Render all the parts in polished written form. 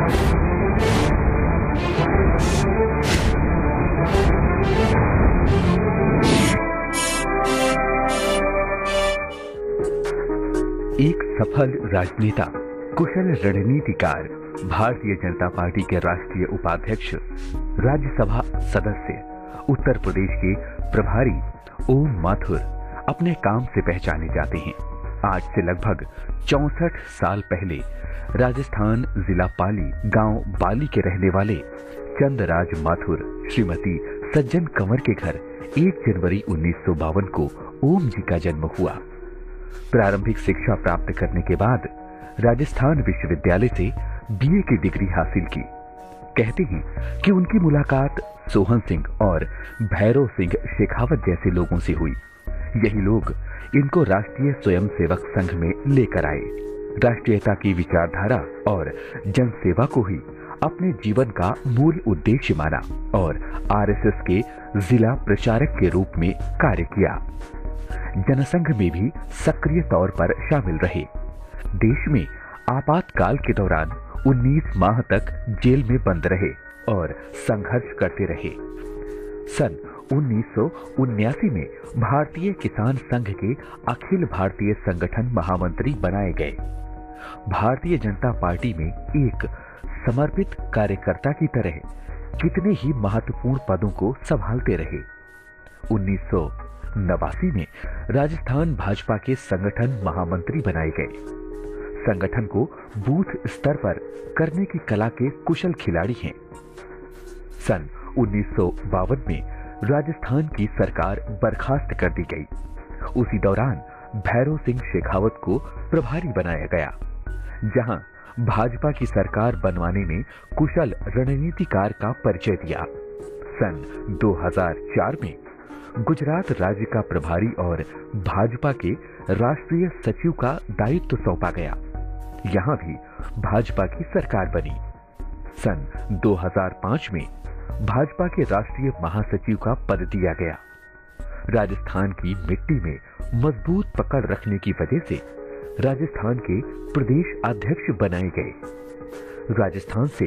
एक सफल राजनेता, कुशल रणनीतिकार, भारतीय जनता पार्टी के राष्ट्रीय उपाध्यक्ष, राज्यसभा सदस्य, उत्तर प्रदेश के प्रभारी ओम माथुर अपने काम से पहचाने जाते हैं। आज से लगभग 64 साल पहले राजस्थान जिला पाली गांव बाली के रहने वाले चंद्रराज माथुर श्रीमती सज्जन कंवर के घर 1 जनवरी 1952 को ओम जी का जन्म हुआ। प्रारंभिक शिक्षा प्राप्त करने के बाद राजस्थान विश्वविद्यालय से बीए की डिग्री हासिल की। कहते हैं कि उनकी मुलाकात सोहन सिंह और भैरव सिंह शेखावत जैसे लोगों से हुई। यही लोग इनको राष्ट्रीय स्वयंसेवक संघ में लेकर आए। राष्ट्रीयता की विचारधारा और जनसेवा को ही अपने जीवन का मूल उद्देश्य माना और आरएसएस के जिला प्रचारक के रूप में कार्य किया। जनसंघ में भी सक्रिय तौर पर शामिल रहे। देश में आपातकाल के दौरान 19 माह तक जेल में बंद रहे और संघर्ष करते रहे। सन 1979 में भारतीय किसान संघ के अखिल भारतीय संगठन महामंत्री बनाए गए। भारतीय जनता पार्टी में एक समर्पित कार्यकर्ता की तरह कितने ही महत्वपूर्ण पदों को संभालते रहे। 1989 में राजस्थान भाजपा के संगठन महामंत्री बनाए गए। संगठन को बूथ स्तर पर करने की कला के कुशल खिलाड़ी हैं। सन 1952 में राजस्थान की सरकार बर्खास्त कर दी गई। उसी दौरान भैरव सिंह शेखावत को प्रभारी बनाया गया। जहां भाजपा की सरकार बनवाने में कुशल रणनीतिकार का परिचय दिया। सन 2004 में गुजरात राज्य का प्रभारी और भाजपा के राष्ट्रीय सचिव का दायित्व सौंपा गया। यहां भी भाजपा की सरकार बनी। सन 2005 में भाजपा के राष्ट्रीय महासचिव का पद दिया गया। राजस्थान की मिट्टी में मजबूत पकड़ रखने की वजह से राजस्थान के प्रदेश अध्यक्ष बनाए गए। राजस्थान से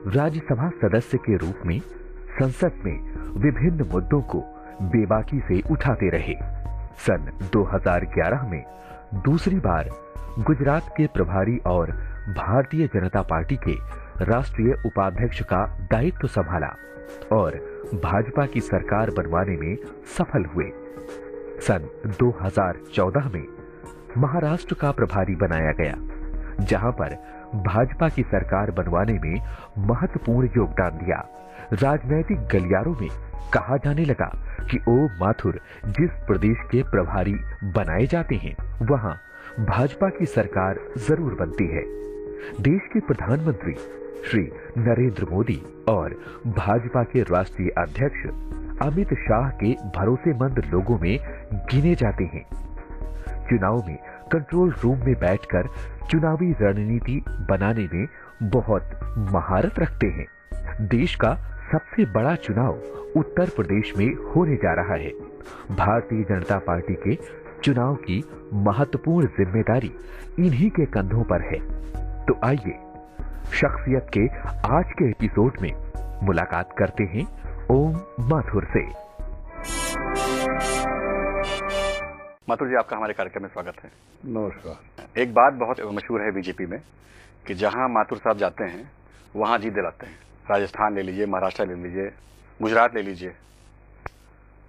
राज्यसभा सदस्य के रूप में संसद में विभिन्न मुद्दों को बेबाकी से उठाते रहे। सन 2011 में दूसरी बार गुजरात के प्रभारी और भारतीय जनता पार्टी के राष्ट्रीय उपाध्यक्ष का दायित्व संभाला और भाजपा की सरकार बनवाने में सफल हुए। सन 2014 में महाराष्ट्र का प्रभारी बनाया गया, जहां पर भाजपा की सरकार बनवाने में महत्वपूर्ण योगदान दिया। राजनैतिक गलियारों में कहा जाने लगा कि ओम माथुर जिस प्रदेश के प्रभारी बनाए जाते हैं वहां भाजपा की सरकार जरूर बनती है। देश के प्रधानमंत्री श्री नरेंद्र मोदी और भाजपा के राष्ट्रीय अध्यक्ष अमित शाह के भरोसेमंद लोगों में गिने जाते हैं। चुनाव में कंट्रोल रूम में बैठकर चुनावी रणनीति बनाने में बहुत महारत रखते हैं। देश का सबसे बड़ा चुनाव उत्तर प्रदेश में होने जा रहा है। भारतीय जनता पार्टी के चुनाव की महत्वपूर्ण जिम्मेदारी इन्हीं के कंधों पर है। तो आइए शख्सियत के आज के एपिसोड में मुलाकात करते हैं ओम माथुर से। माथुर जी, आपका हमारे कार्यक्रम में स्वागत है। नमस्कार। एक बात बहुत मशहूर है बीजेपी में कि जहां माथुर साहब जाते हैं वहां जीत दिलाते हैं। राजस्थान ले लीजिए, महाराष्ट्र ले लीजिए, गुजरात ले लीजिए,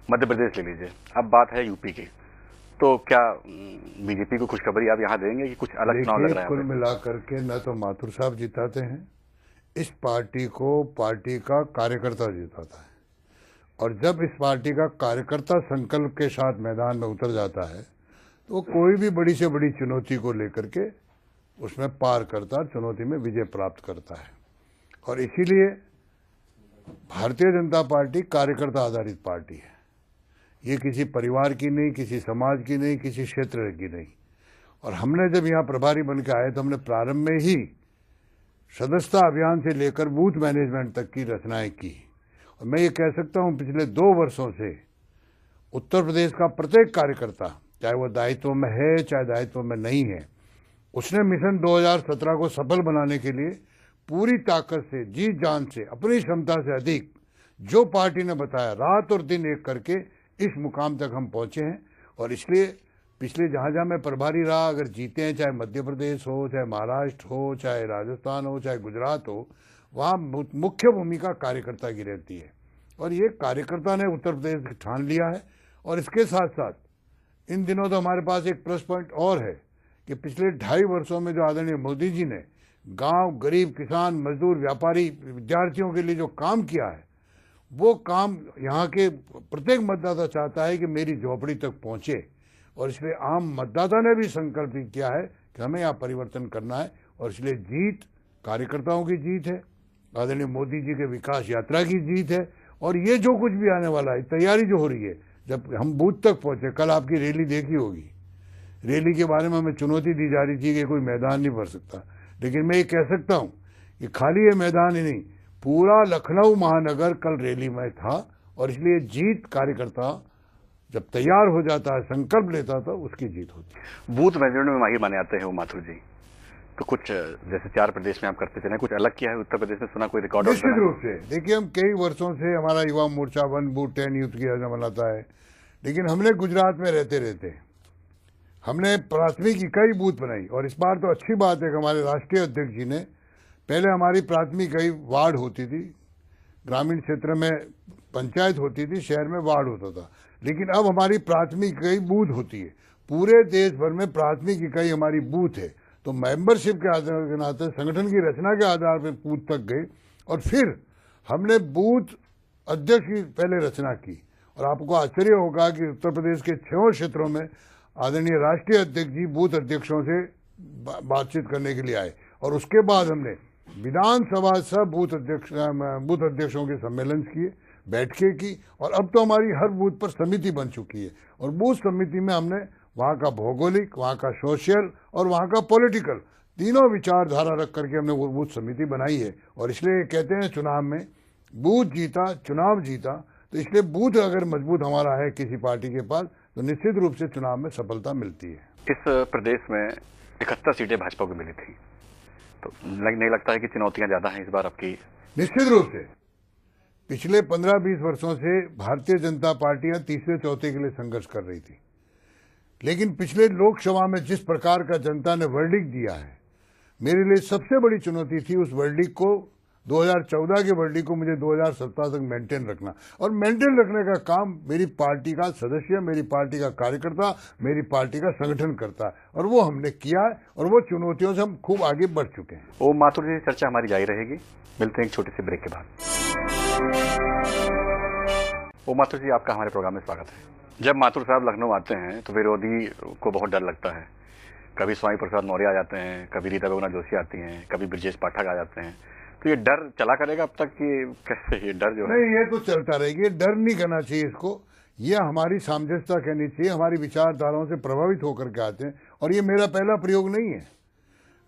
मध्य प्रदेश ले लीजिए, अब बात है यूपी की। तो क्या बीजेपी को खुशखबरी आप यहाँ देंगे कि कुछ अलग चुनाव लग रहा है? कुल मिलाकर के न तो माथुर साहब जिताते हैं, इस पार्टी को पार्टी का कार्यकर्ता जिताता है। और जब इस पार्टी का कार्यकर्ता संकल्प के साथ मैदान में उतर जाता है तो कोई भी बड़ी से बड़ी चुनौती को लेकर के उसमें पार करता, चुनौती में विजय प्राप्त करता है। और इसीलिए भारतीय जनता पार्टी कार्यकर्ता आधारित पार्टी है। ये किसी परिवार की नहीं, किसी समाज की नहीं, किसी क्षेत्र की नहीं। और हमने जब यहाँ प्रभारी बन के आए तो हमने प्रारंभ में ही सदस्यता अभियान से लेकर बूथ मैनेजमेंट तक की रचनाएं की। और मैं ये कह सकता हूँ पिछले 2 वर्षों से उत्तर प्रदेश का प्रत्येक कार्यकर्ता, चाहे वो दायित्व में है चाहे दायित्व में नहीं है, उसने मिशन 2017 को सफल बनाने के लिए पूरी ताकत से, जी जान से, अपनी क्षमता से अधिक जो पार्टी ने बताया, रात और दिन एक करके इस मुकाम तक हम पहुंचे हैं। और इसलिए पिछले जहाँ जहाँ मैं प्रभारी रहा, अगर जीते हैं, चाहे मध्य प्रदेश हो, चाहे महाराष्ट्र हो, चाहे राजस्थान हो, चाहे गुजरात हो, वहाँ मुख्य भूमिका कार्यकर्ता की रहती है। और ये कार्यकर्ता ने उत्तर प्रदेश ठान लिया है। और इसके साथ साथ इन दिनों तो हमारे पास एक प्लस पॉइंट और है कि पिछले 2.5 वर्षों में जो आदरणीय मोदी जी ने गांव, गरीब, किसान, मजदूर, व्यापारी, विद्यार्थियों के लिए जो काम किया है, वो काम यहाँ के प्रत्येक मतदाता चाहता है कि मेरी झोपड़ी तक पहुँचे। और इसलिए आम मतदाता ने भी संकल्प किया है कि हमें यहाँ परिवर्तन करना है। और इसलिए जीत कार्यकर्ताओं की जीत है, आदरणीय मोदी जी के विकास यात्रा की जीत है। और ये जो कुछ भी आने वाला है, तैयारी जो हो रही है, जब हम बूथ तक पहुँचे, कल आपकी रैली देखी होगी, रैली के बारे में हमें चुनौती दी जा रही थी कि कोई मैदान नहीं भर सकता, लेकिन मैं ये कह सकता हूँ कि खाली ये मैदान ही नहीं, पूरा लखनऊ महानगर कल रैली में था। और इसलिए जीत कार्यकर्ता जब तैयार हो जाता है, संकल्प लेता था, उसकी जीत होती है। बूथ मैनेजमेंट में माहिर माने जाते हैं वो माथुर जी, तो कुछ जैसे 4 प्रदेश में आप करते थे, कुछ अलग किया है उत्तर प्रदेश में, सुना कोई रिकॉर्ड? निश्चित रूप से देखिए, हम कई वर्षों से हमारा युवा मोर्चा 1 बूथ 10 यूथ की योजना बनाता है, लेकिन हमने गुजरात में रहते रहते हमने प्राथमिक इकाई बूथ बनाई। और इस बार तो अच्छी बात है कि हमारे राष्ट्रीय अध्यक्ष जी ने, पहले हमारी प्राथमिक इकाई वार्ड होती थी, ग्रामीण क्षेत्र में पंचायत होती थी, शहर में वार्ड होता था, लेकिन अब हमारी प्राथमिक इकाई बूथ होती है। पूरे देश भर में प्राथमिक इकाई हमारी बूथ है। तो मेंबरशिप के आधार के नाते, संगठन की रचना के आधार पर बूथ तक गए। और फिर हमने बूथ अध्यक्ष की पहले रचना की। और आपको आश्चर्य होगा कि उत्तर प्रदेश के 6 क्षेत्रों में आदरणीय राष्ट्रीय अध्यक्ष जी बूथ अध्यक्षों से बातचीत करने के लिए आए। और उसके बाद हमने विधानसभा सब बूथ अध्यक्षों के सम्मेलन किए, बैठकें की। और अब तो हमारी हर बूथ पर समिति बन चुकी है। और बूथ समिति में हमने वहाँ का भौगोलिक, वहाँ का सोशल और वहाँ का पॉलिटिकल, तीनों विचारधारा रख करके हमने वो बूथ समिति बनाई है। और इसलिए कहते हैं चुनाव में बूथ जीता चुनाव जीता। तो इसलिए बूथ अगर मजबूत हमारा है किसी पार्टी के पास, तो निश्चित रूप से चुनाव में सफलता मिलती है। इस प्रदेश में 71 सीटें भाजपा को मिली थी, तो नहीं लगता है कि चुनौतियां ज्यादा हैं इस बार आपकी? निश्चित रूप से पिछले 15-20 वर्षों से भारतीय जनता पार्टियां तीसरे चौथे के लिए संघर्ष कर रही थी, लेकिन पिछले लोकसभा में जिस प्रकार का जनता ने वर्डिक्ट दिया है, मेरे लिए सबसे बड़ी चुनौती थी उस वर्डिक्ट को, 2014 के वर्डिक्ट को मुझे 2017 तक मेंटेन रखना। और मेंटेन रखने का काम मेरी पार्टी का सदस्य, मेरी पार्टी का कार्यकर्ता, मेरी पार्टी का संगठन करता है। और वो हमने किया है। और वो चुनौतियों से हम खूब आगे बढ़ चुके हैं। ओम माथुर जी, चर्चा हमारी जारी रहेगी। मिलते हैं एक छोटे से ब्रेक के बाद। ओम माथुर जी, आपका हमारे प्रोग्राम में स्वागत है। जब माथुर साहब लखनऊ आते हैं तो विरोधी को बहुत डर लगता है। कभी स्वामी प्रसाद मौर्य आ जाते हैं, कभी रीता बहुगुणा जोशी आती हैं, कभी ब्रजेश पाठक आ जाते हैं। तो ये डर चला करेगा अब तक कि कैसे ये डर जो है? नहीं, ये तो चलता रहेगी। डर नहीं करना चाहिए इसको। ये हमारी सामंजस्यता कहनी चाहिए। हमारी विचारधाराओं से प्रभावित होकर के आते हैं। और ये मेरा पहला प्रयोग नहीं है।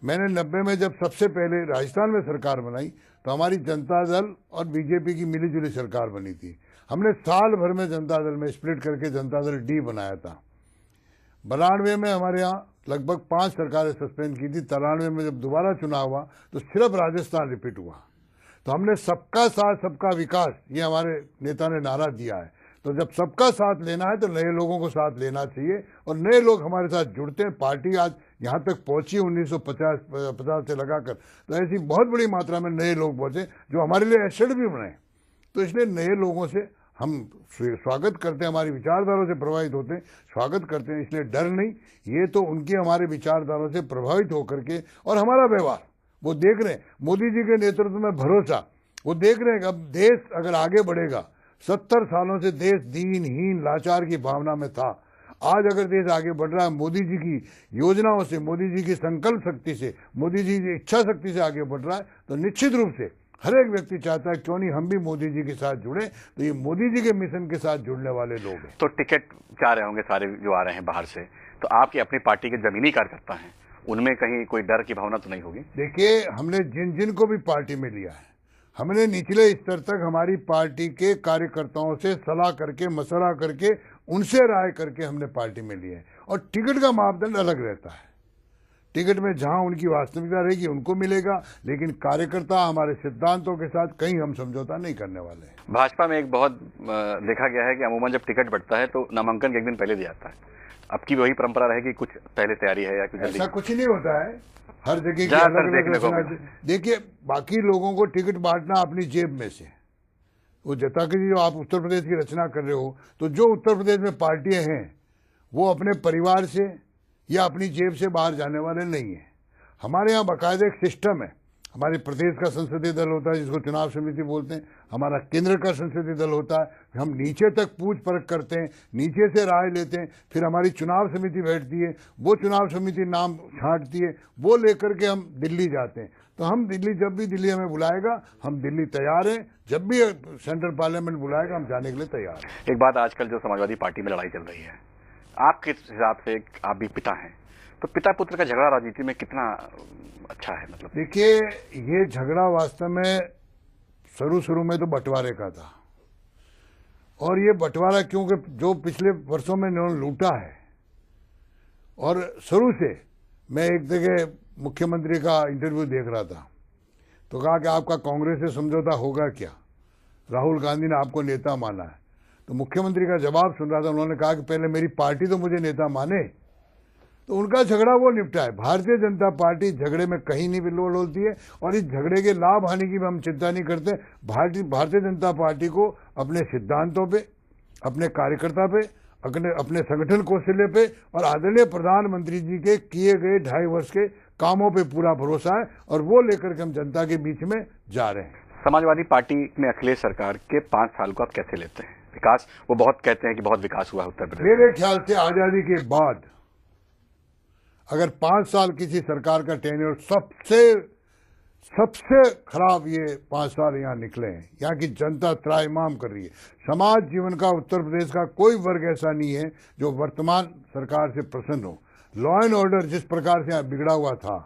मैंने 90 में जब सबसे पहले राजस्थान में सरकार बनाई तो हमारी जनता दल और बीजेपी की मिलीजुली सरकार बनी थी। हमने साल भर में जनता दल में स्प्लिट करके जनता दल डी बनाया था। 92 में हमारे यहाँ लगभग 5 सरकारें सस्पेंड की थी। 93 में जब दोबारा चुनाव हुआ तो सिर्फ राजस्थान रिपीट हुआ। तो हमने सबका साथ सबका विकास, ये हमारे नेता ने नारा दिया है। तो जब सबका साथ लेना है तो नए लोगों को साथ लेना चाहिए। और नए लोग हमारे साथ जुड़ते हैं। पार्टी आज यहाँ तक पहुंची 1950 से लगाकर, तो ऐसी बहुत बड़ी मात्रा में नए लोग पहुंचे जो हमारे लिए एसेट भी बने। तो इसलिए नए लोगों से हम स्वागत करते हैं, हमारी विचारधाराओं से प्रभावित होते हैं, स्वागत करते हैं। इसलिए डर नहीं, ये तो उनकी हमारे विचारधाराओं से प्रभावित होकर के और हमारा व्यवहार वो देख रहे हैं। मोदी जी के नेतृत्व में भरोसा, वो देख रहे हैं कि अब देश अगर आगे बढ़ेगा। 70 सालों से देश दीनहीन लाचार की भावना में था। आज अगर देश आगे बढ़ रहा है मोदी जी की योजनाओं से, मोदी जी की संकल्प शक्ति से, मोदी जी की इच्छा शक्ति से आगे बढ़ रहा है, तो निश्चित रूप से हर एक व्यक्ति चाहता है क्यों नहीं हम भी मोदी जी के साथ जुड़े। तो ये मोदी जी के मिशन के साथ जुड़ने वाले लोग हैं। तो टिकट चाह रहे होंगे सारे जो आ रहे हैं बाहर से, तो आपकी अपनी पार्टी के जमीनी कार्यकर्ता हैं, उनमें कहीं कोई डर की भावना तो नहीं होगी? देखिए, हमने जिन जिन को भी पार्टी में लिया है, हमने निचले स्तर तक हमारी पार्टी के कार्यकर्ताओं से सलाह करके, मशवरा करके, उनसे राय करके हमने पार्टी में लिए है। और टिकट का मापदंड अलग रहता है। टिकट में जहां उनकी वास्तविकता रहेगी उनको मिलेगा, लेकिन कार्यकर्ता हमारे सिद्धांतों के साथ कहीं हम समझौता नहीं करने वाले हैं। भाजपा में एक बहुत देखा गया है कि अमूमन जब टिकट बढ़ता है तो नामांकन के एक दिन पहले दिया जाता है। अब की वही परंपरा रहेगी, कुछ पहले तैयारी है या कुछ जल्दी? ऐसा कुछ नहीं होता है, हर जगह की अलग अलग। देखिए, बाकी लोगों को टिकट बांटना अपनी जेब में से, वो जता कि जो आप उत्तर प्रदेश की रचना कर रहे हो, तो जो उत्तर प्रदेश में पार्टियां हैं वो अपने परिवार से या अपनी जेब से बाहर जाने वाले नहीं है। हमारे यहाँ बाकायदा एक सिस्टम है। हमारे प्रदेश का संसदीय दल होता है जिसको चुनाव समिति बोलते हैं, हमारा केंद्र का संसदीय दल होता है। हम नीचे तक पूछ परख करते हैं, नीचे से राय लेते हैं, फिर हमारी चुनाव समिति बैठती है, वो चुनाव समिति नाम छांटती है, वो लेकर के हम दिल्ली जाते हैं। तो हम दिल्ली, जब भी दिल्ली हमें बुलाएगा हम दिल्ली तैयार हैं, जब भी सेंट्रल पार्लियामेंट बुलाएगा हम जाने के लिए तैयार हैं। एक बात, आजकल जो समाजवादी पार्टी में लड़ाई चल रही है, आपके हिसाब से, आप भी पिता हैं, तो पिता पुत्र का झगड़ा राजनीति में कितना अच्छा है? मतलब देखिए, ये झगड़ा वास्तव में शुरू में तो बंटवारे का था, और ये बंटवारा क्योंकि जो पिछले वर्षों में इन्होंने लूटा है, और शुरू से मैं एक जगह मुख्यमंत्री का इंटरव्यू देख रहा था तो कहा कि आपका कांग्रेस से समझौता होगा क्या, राहुल गांधी ने आपको नेता माना है। तो मुख्यमंत्री का जवाब सुन रहा था, उन्होंने कहा कि पहले मेरी पार्टी तो मुझे नेता माने। तो उनका झगड़ा वो निपटा है। भारतीय जनता पार्टी झगड़े में कहीं नहीं बोलती है, और इस झगड़े के लाभ हानि की हम चिंता नहीं करते। भारतीय जनता पार्टी को अपने सिद्धांतों पे, अपने कार्यकर्ता पे, अपने संगठन कौशल्य पे और आदरणीय प्रधानमंत्री जी के किए गए 2.5 वर्ष के कामों पे पूरा भरोसा है, और वो लेकर के हम जनता के बीच में जा रहे हैं। समाजवादी पार्टी में अखिलेश सरकार के 5 साल को आप कैसे लेते हैं? विकास, वो बहुत कहते हैं कि बहुत विकास हुआ उत्तर प्रदेश। मेरे ख्याल से आजादी के बाद अगर 5 साल किसी सरकार का टेन्योर, सबसे खराब ये 5 साल यहाँ निकले हैं। यहाँ की जनता त्राहिमाम कर रही है। समाज जीवन का उत्तर प्रदेश का कोई वर्ग ऐसा नहीं है जो वर्तमान सरकार से प्रसन्न हो। लॉ एंड ऑर्डर जिस प्रकार से यहाँ बिगड़ा हुआ था,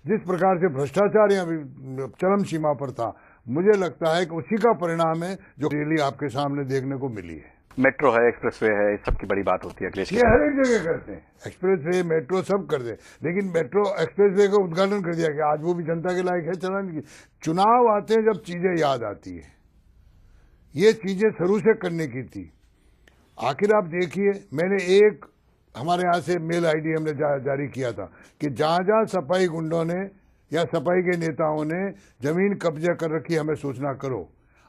जिस प्रकार से भ्रष्टाचार यहाँ चरम सीमा पर था, मुझे लगता है कि उसी का परिणाम है जो रैली आपके सामने देखने को मिली है। मेट्रो है, एक्सप्रेसवे है, इस सब की बड़ी बात होती है अखिलेश। ये हर एक जगह करते हैं, एक्सप्रेसवे, मेट्रो सब कर दे, लेकिन मेट्रो एक्सप्रेसवे का उद्घाटन कर दिया गया। आज वो भी जनता के लायक है चलाने की। चुनाव आते हैं जब चीजें याद आती है, ये चीजें शुरू से करने की थी। आखिर आप देखिए, मैंने एक हमारे यहाँ से मेल आईडी हमने जारी किया था कि जहाँ जहाँ सफाई गुंडों ने या सफाई के नेताओं ने जमीन कब्जा कर रखी, हमें सूचना करो।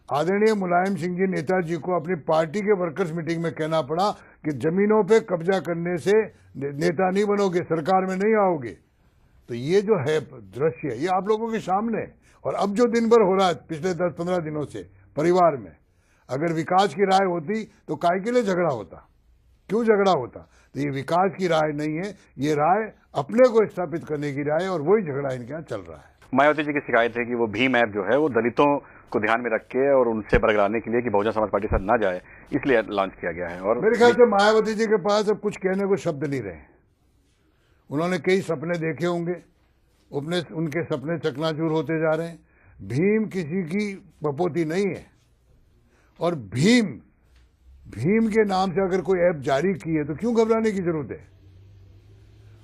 आदरणीय मुलायम सिंह जी नेताजी को अपनी पार्टी के वर्कर्स मीटिंग में कहना पड़ा कि जमीनों पे कब्जा करने से नेता नहीं बनोगे, सरकार में नहीं आओगे। तो ये जो है दृश्य, ये आप लोगों के सामने है। और अब जो दिन भर हो रहा है पिछले 10-15 दिनों से परिवार में, अगर विकास की राय होती तो काय के लिए झगड़ा होता, क्यों झगड़ा होता? तो ये विकास की राय नहीं है, ये राय अपने को स्थापित करने की राय है, और वही झगड़ा इनके यहाँ चल रहा है। मायावती जी की शिकायत है कि वो भीम ऐप जो है वो दलितों को ध्यान में रख के और उनसे बरगलाने के लिए कि बहुजन समाज पार्टी साथ ना जाए, इसलिए लॉन्च किया गया है। और मेरे ख्याल से मायावती जी के पास अब कुछ कहने को शब्द नहीं रहे। उन्होंने कई सपने देखे होंगे, उनके सपने चकनाचूर होते जा रहे हैं। भीम किसी की बपोती नहीं है, और भीम के नाम से अगर कोई ऐप जारी की है तो क्यों घबराने की जरूरत है?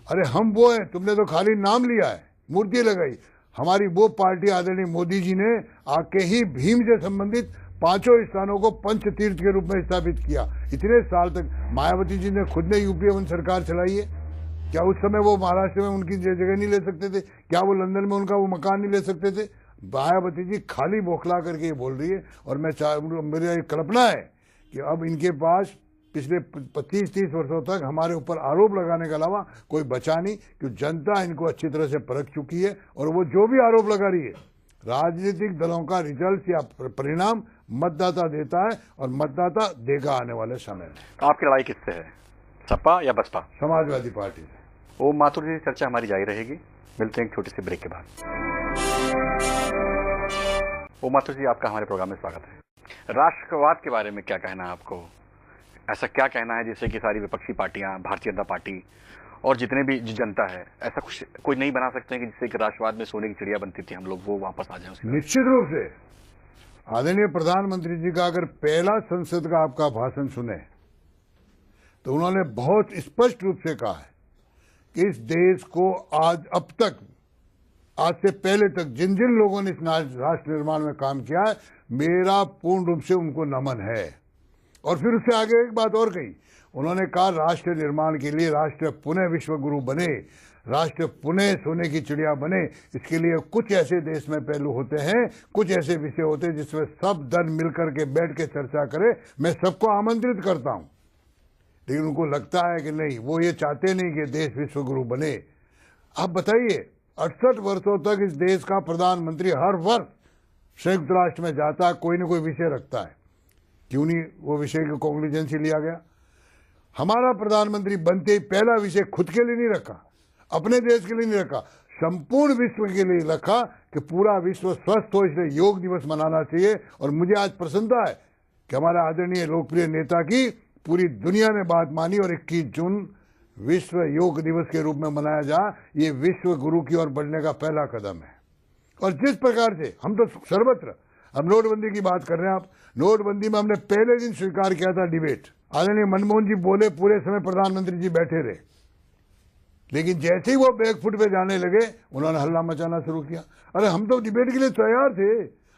अरे हम वो हैं, तुमने तो खाली नाम लिया है, मूर्ति लगाई। हमारी वो पार्टी आदरणीय मोदी जी ने आके ही भीम से संबंधित 5 स्थानों को पंच तीर्थ के रूप में स्थापित किया। इतने साल तक मायावती जी ने खुद ने यूपीए वन सरकार चलाई है। क्या उस समय वो महाराष्ट्र में उनकी जगह नहीं ले सकते थे? क्या वो लंदन में उनका वो मकान नहीं ले सकते थे? मायावती जी खाली बौखला करके ये बोल रही है। और मेरी एक कल्पना है कि अब इनके पास पिछले 25-30 वर्षों तक हमारे ऊपर आरोप लगाने के अलावा कोई बचा नहीं, क्योंकि जनता इनको अच्छी तरह से परख चुकी है। और वो जो भी आरोप लगा रही है, राजनीतिक दलों का रिजल्ट या परिणाम मतदाता देता है, और मतदाता देगा आने वाले समय में। आपकी लड़ाई किससे है, सपा या बसपा? समाजवादी पार्टी से। ओम माथुर जी, चर्चा हमारी जारी रहेगी। मिलते हैं एक छोटी सी ब्रेक के बाद। ओम माथुर जी, आपका हमारे प्रोग्राम में स्वागत है। राष्ट्रवाद के बारे में क्या कहना है आपको? ऐसा क्या कहना है जिससे कि सारी विपक्षी पार्टियां, भारतीय जनता पार्टी और जितने भी जनता है, ऐसा कुछ कोई नहीं बना सकते हैं कि जिससे कि राष्ट्रवाद में सोने की चिड़िया बनती थी हम लोग, वो वापस आ जाए? निश्चित रूप से आदरणीय प्रधानमंत्री जी का अगर पहला संसद का आपका भाषण सुने तो उन्होंने बहुत स्पष्ट रूप से कहा है कि इस देश को अब तक, आज से पहले तक जिन जिन लोगों ने इस राष्ट्र निर्माण में काम किया है, मेरा पूर्ण रूप से उनको नमन है। और फिर उससे आगे एक बात और कही, उन्होंने कहा राष्ट्र निर्माण के लिए राष्ट्र पुनः विश्व गुरु बने, राष्ट्र पुनः सोने की चिड़िया बने, इसके लिए कुछ ऐसे देश में पहलू होते हैं, कुछ ऐसे विषय होते हैं जिसमें सब दल मिलकर के बैठ के चर्चा करे। मैं सबको आमंत्रित करता हूं, लेकिन उनको लगता है कि नहीं, वो ये चाहते नहीं कि देश विश्व गुरु बने। आप बताइए, 68 वर्षों तक इस देश का प्रधानमंत्री हर वर्ष संयुक्त राष्ट्र में जाता है, कोई न कोई विषय रखता है, क्यों नहीं वो विषय की कॉग्निजेंसी लिया गया? हमारा प्रधानमंत्री बनते ही पहला विषय खुद के लिए नहीं रखा, अपने देश के लिए नहीं रखा, संपूर्ण विश्व के लिए रखा कि पूरा विश्व स्वस्थ हो, इसलिए योग दिवस मनाना चाहिए। और मुझे आज प्रसन्नता है कि हमारे आदरणीय लोकप्रिय नेता की पूरी दुनिया ने बात मानी और 21 जून विश्व योग दिवस के रूप में मनाया जा, ये विश्व गुरु की ओर बढ़ने का पहला कदम है। और जिस प्रकार से हम तो सर्वत्र, हम नोटबंदी की बात कर रहे हैं, आप नोटबंदी में हमने पहले दिन स्वीकार किया था डिबेट, आदरणीय मनमोहन जी बोले, पूरे समय प्रधानमंत्री जी बैठे रहे, लेकिन जैसे ही वो बैकफुट पे जाने लगे उन्होंने हल्ला मचाना शुरू किया। अरे हम तो डिबेट के लिए तैयार थे,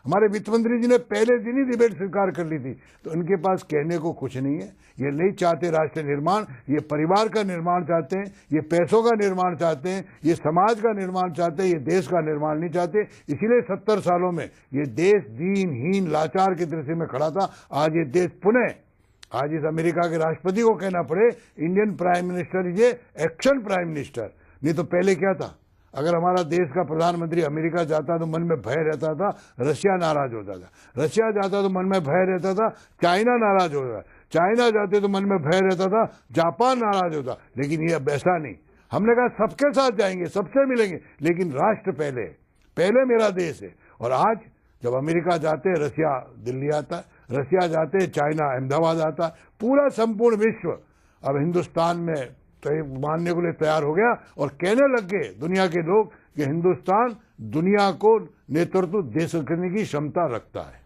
हमारे वित्त मंत्री जी ने पहले दिन ही डिबेट स्वीकार कर ली थी। तो इनके पास कहने को कुछ नहीं है, ये नहीं चाहते राष्ट्र निर्माण, ये परिवार का निर्माण चाहते हैं, ये पैसों का निर्माण चाहते हैं, ये समाज का निर्माण चाहते हैं, ये देश का निर्माण नहीं चाहते। इसीलिए 70 सालों में ये देश दीनहीन लाचार की दृष्टि में खड़ा था। आज ये देश पुनः, आज इस अमेरिका के राष्ट्रपति को कहना पड़े, इंडियन प्राइम मिनिस्टर ये एक्शन प्राइम मिनिस्टर। नहीं तो पहले क्या था, अगर हमारा देश का प्रधानमंत्री अमेरिका जाता तो मन में भय रहता था, रशिया नाराज होता था, रशिया जाता तो मन में भय रहता था, चाइना नाराज होता था, चाइना जाते तो मन में भय रहता था, जापान नाराज होता। लेकिन ये अब ऐसा नहीं, हमने कहा सबके साथ जाएंगे, सबसे मिलेंगे, लेकिन राष्ट्र पहले, पहले मेरा देश है। और आज जब अमेरिका जाते हैं रशिया दिल्ली आता है, रशिया जाते हैं चाइना अहमदाबाद आता है, पूरा संपूर्ण विश्व अब हिंदुस्तान में मानने के लिए तैयार हो गया और कहने लग गए दुनिया के लोग कि हिंदुस्तान दुनिया को नेतृत्व दे सकने की क्षमता रखता है।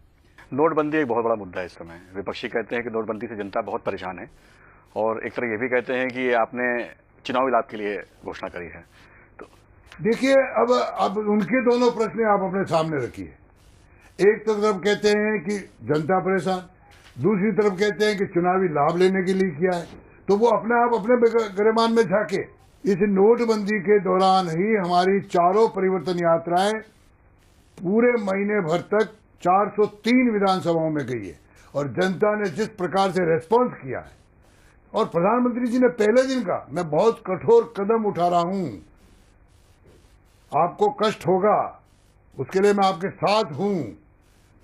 नोटबंदी एक बहुत बड़ा मुद्दा है इस समय। विपक्षी कहते हैं कि नोटबंदी से जनता बहुत परेशान है, और एक तरह ये भी कहते हैं कि आपने चुनावी लाभ के लिए घोषणा करी है। तो देखिए, अब उनके दोनों प्रश्न आप अपने सामने रखिए। एक तरफ कहते हैं कि जनता परेशान, दूसरी तरफ कहते हैं कि चुनावी लाभ लेने के लिए किया है। तो वो अपने आप अपने गिरेबान में झाके। इस नोटबंदी के दौरान ही हमारी चारों परिवर्तन यात्राएं पूरे महीने भर तक 403 विधानसभाओं में गई है, और जनता ने जिस प्रकार से रेस्पॉन्स किया है, और प्रधानमंत्री जी ने पहले दिन कहा मैं बहुत कठोर कदम उठा रहा हूं, आपको कष्ट होगा, उसके लिए मैं आपके साथ हूं।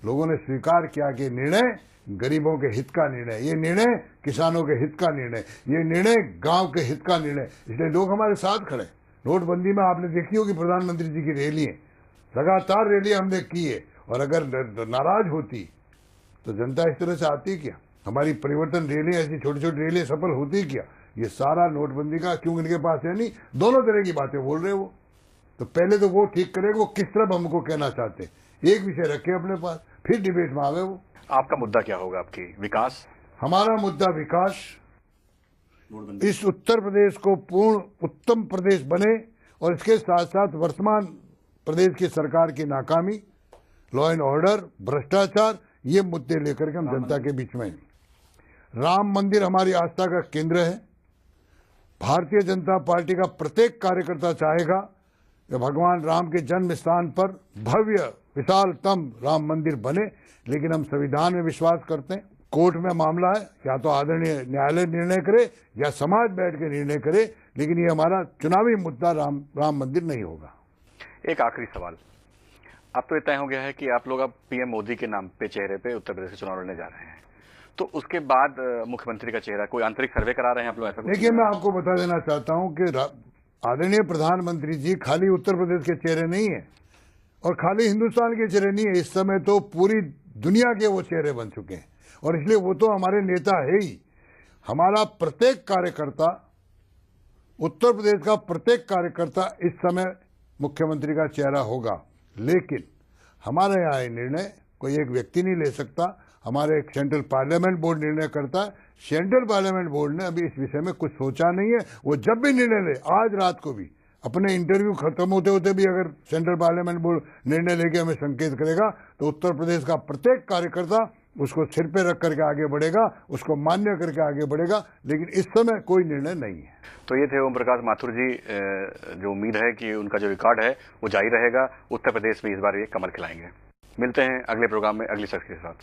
लोगों ने स्वीकार किया कि निर्णय गरीबों के हित का निर्णय, ये निर्णय किसानों के हित का निर्णय, ये निर्णय गांव के हित का निर्णय, इसलिए लोग हमारे साथ खड़े। नोटबंदी में आपने देखी होगी प्रधानमंत्री जी की रैलियां, लगातार रैलियां हमने की है, और अगर नाराज होती तो जनता इस तरह से आती क्या? हमारी परिवर्तन रैलियां, ऐसी छोटी छोटी रैलियां सफल होती क्या? ये सारा नोटबंदी का, क्यों इनके पास है नहीं, दोनों तरह की बातें बोल रहे वो। तो पहले तो वो ठीक करेगा वो किस तरफ हमको कहना चाहते, एक विषय रखे अपने पास, फिर डिबेट में आवे वो। आपका मुद्दा क्या होगा? आपकी विकास? हमारा मुद्दा विकास, इस उत्तर प्रदेश को पूर्ण उत्तम प्रदेश बने, और इसके साथ साथ वर्तमान प्रदेश की सरकार की नाकामी, लॉ एंड ऑर्डर, भ्रष्टाचार, ये मुद्दे लेकर के हम जनता के बीच में। राम मंदिर हमारी आस्था का केंद्र है। भारतीय जनता पार्टी का प्रत्येक कार्यकर्ता चाहेगा कि भगवान राम के जन्म स्थान पर भव्य विशालतम राम मंदिर बने, लेकिन हम संविधान में विश्वास करते हैं। कोर्ट में मामला है, या तो आदरणीय न्यायालय निर्णय करे या समाज बैठ के निर्णय करे, लेकिन ये हमारा चुनावी मुद्दा राम मंदिर नहीं होगा। एक आखिरी सवाल, अब तो ये तय हो गया है कि आप लोग अब पीएम मोदी के नाम पे, चेहरे पे उत्तर प्रदेश से चुनाव लड़ने जा रहे हैं, तो उसके बाद मुख्यमंत्री का चेहरा, कोई आंतरिक सर्वे करा रहे हैं आप लोग? ऐसा देखिए, मैं आपको बता देना चाहता हूं कि आदरणीय प्रधानमंत्री जी खाली उत्तर प्रदेश के चेहरे नहीं है, और खाली हिंदुस्तान के चेहरे नहीं है, इस समय तो पूरी दुनिया के वो चेहरे बन चुके हैं, और इसलिए वो तो हमारे नेता है ही। हमारा प्रत्येक कार्यकर्ता, उत्तर प्रदेश का प्रत्येक कार्यकर्ता इस समय मुख्यमंत्री का चेहरा होगा, लेकिन हमारे यहाँ निर्णय कोई एक व्यक्ति नहीं ले सकता। हमारे एक सेंट्रल पार्लियामेंट बोर्ड निर्णय करता है। सेंट्रल पार्लियामेंट बोर्ड ने अभी इस विषय में कुछ सोचा नहीं है। वो जब भी निर्णय ले, आज रात को भी अपने इंटरव्यू खत्म होते होते भी अगर सेंट्रल पार्लियामेंट बोर्ड निर्णय लेके हमें संकेत करेगा तो उत्तर प्रदेश का प्रत्येक कार्यकर्ता उसको सिर पे रख करके आगे बढ़ेगा, उसको मान्य करके आगे बढ़ेगा। लेकिन इस समय कोई निर्णय नहीं है। तो ये थे ओम प्रकाश माथुर जी। जो उम्मीद है कि उनका जो रिकॉर्ड है वो जारी रहेगा। उत्तर प्रदेश में इस बार ये कमल खिलाएंगे। मिलते हैं अगले प्रोग्राम में अगली शख्स के साथ।